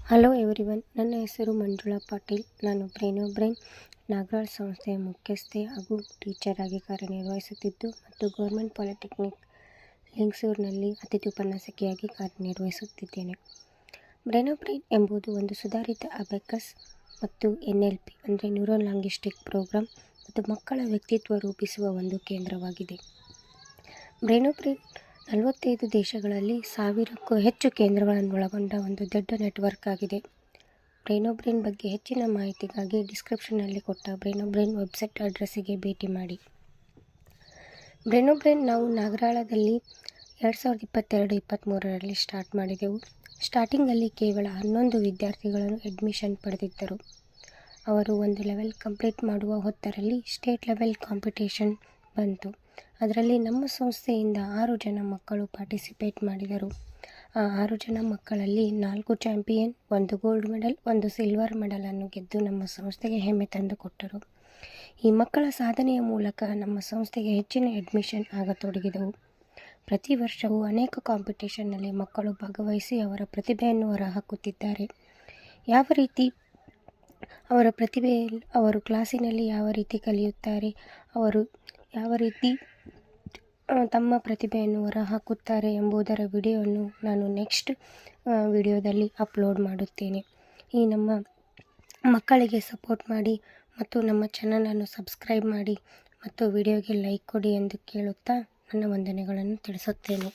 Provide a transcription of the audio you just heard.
Hello everyone, ನನ್ನ ಹೆಸರು ಮಂಜುಳಾ ಪಾಟೀಲ್. ನಾನು ಬ್ರೈನ್ ನಾಗರಾಳ್ ಸಂಸ್ಥೆಯ ಮುಖ್ಯಸ್ಥೆ ಹಾಗೂ ಟೀಚರ್ ಆಗಿ ಕಾರ್ಯನಿರ್ವಹಿಸುತ್ತಿದ್ದು ಮತ್ತು ಗೌರ್ಮೆಂಟ್ ಪಾಲಿಟೆಕ್ನಿಕ್ ಲಿಂಗಸೂರಿನಲ್ಲಿ ಅತಿಥಿ ಉಪನ್ಯಾಸಕಿಯಾಗಿ ಕಾರ್ಯನಿರ್ವಹಿಸುತ್ತಿದ್ದೇನೆ. ಬ್ರೈನ್ ಎಂಬುದು ಒಂದು ಸುಧಾರಿತ ಅಬೆಕಸ್ ಮತ್ತು NLP ಅಂದರೆ ನ್ಯೂರೋ ಲಿಂಗ್ವಿಸ್ಟಿಕ್ ಪ್ರೋಗ್ರಾಂ ಮತ್ತು ಮಕ್ಕಳ ವ್ಯಕ್ತಿತ್ವ ರೂಪಿಸುವ ಒಂದು ಕೇಂದ್ರವಾಗಿದೆ. ಬ್ರೈನ್ 45 ದೇಶಗಳಲ್ಲಿ 1000ಕ್ಕೂ ಹೆಚ್ಚು ಕೇಂದ್ರಗಳನ್ನು ಒಳಗೊಂಡ ಒಂದು ದೊಡ್ಡ ನೆಟ್ವರ್ಕ್ ಆಗಿದೆ. ಬ್ರೈನ್ ಬಗ್ಗೆ ಹೆಚ್ಚಿನ ಮಾಹಿತಿಗಾಗಿ ಡಿಸ್ಕ್ರಿಪ್ಷನ್ನಲ್ಲಿ ಕೊಟ್ಟ ಬ್ರೈನ್ ವೆಬ್ಸೈಟ್ ಅಡ್ರೆಸ್ಸಿಗೆ ಭೇಟಿ ಮಾಡಿ. ಬ್ರೈನ್ ನಾವು ನಾಗರಾಳದಲ್ಲಿ 2022-23ರಲ್ಲಿ ಸ್ಟಾರ್ಟ್ ಮಾಡಿದೆವು. ಸ್ಟಾರ್ಟಿಂಗಲ್ಲಿ ಕೇವಲ 11 ವಿದ್ಯಾರ್ಥಿಗಳನ್ನು ಅಡ್ಮಿಷನ್ ಪಡೆದಿದ್ದರು. ಅವರು ಒಂದು ಲೆವೆಲ್ ಕಂಪ್ಲೀಟ್ ಮಾಡುವ ಹೊತ್ತರಲ್ಲಿ ಸ್ಟೇಟ್ ಲೆವೆಲ್ ಕಾಂಪಿಟೇಷನ್ ಬಂತು. ಅದರಲ್ಲಿ ನಮ್ಮ ಸಂಸ್ಥೆಯಿಂದ 6 ಜನ ಮಕ್ಕಳು ಪಾರ್ಟಿಸಿಪೇಟ್ ಮಾಡಿದರು. ಆ 6 ಜನ ಮಕ್ಕಳಲ್ಲಿ 4 ಚಾಂಪಿಯನ್, 1 ಗೋಲ್ಡ್ ಮೆಡಲ್, 1 ಸಿಲ್ವರ್ ಮೆಡಲನ್ನು ಗೆದ್ದು ನಮ್ಮ ಸಂಸ್ಥೆಗೆ ಹೆಮ್ಮೆ ತಂದುಕೊಟ್ಟರು. ಈ ಮಕ್ಕಳ ಸಾಧನೆಯ ಮೂಲಕ ನಮ್ಮ ಸಂಸ್ಥೆಗೆ ಹೆಚ್ಚಿನ ಅಡ್ಮಿಷನ್ ಆಗತೊಡಗಿದವು. ಪ್ರತಿ ವರ್ಷವೂ ಅನೇಕ ಕಾಂಪಿಟೇಷನ್ನಲ್ಲಿ ಮಕ್ಕಳು ಭಾಗವಹಿಸಿ ಅವರ ಪ್ರತಿಭೆಯನ್ನು ಹೊರಹಾಕುತ್ತಿದ್ದಾರೆ. ಯಾವ ರೀತಿ ಅವರ ಪ್ರತಿಭೆ, ಅವರು ಕ್ಲಾಸಿನಲ್ಲಿ ಯಾವ ರೀತಿ ಕಲಿಯುತ್ತಾರೆ, ಅವರು ಯಾವ ರೀತಿ ತಮ್ಮ ಪ್ರತಿಭೆಯನ್ನು ಹೊರಹಾಕುತ್ತಾರೆ ಎಂಬುದರ ವಿಡಿಯೋವನ್ನು ನಾನು ನೆಕ್ಸ್ಟ್ ವಿಡಿಯೋದಲ್ಲಿ ಅಪ್ಲೋಡ್ ಮಾಡುತ್ತೇನೆ. ಈ ನಮ್ಮ ಮಕ್ಕಳಿಗೆ ಸಪೋರ್ಟ್ ಮಾಡಿ ಮತ್ತು ನಮ್ಮ ಚಾನಲನ್ನು ಸಬ್ಸ್ಕ್ರೈಬ್ ಮಾಡಿ ಮತ್ತು ವಿಡಿಯೋಗೆ ಲೈಕ್ ಕೊಡಿ ಎಂದು ಕೇಳುತ್ತಾ ನನ್ನ ವಂದನೆಗಳನ್ನು ತಿಳಿಸುತ್ತೇನೆ.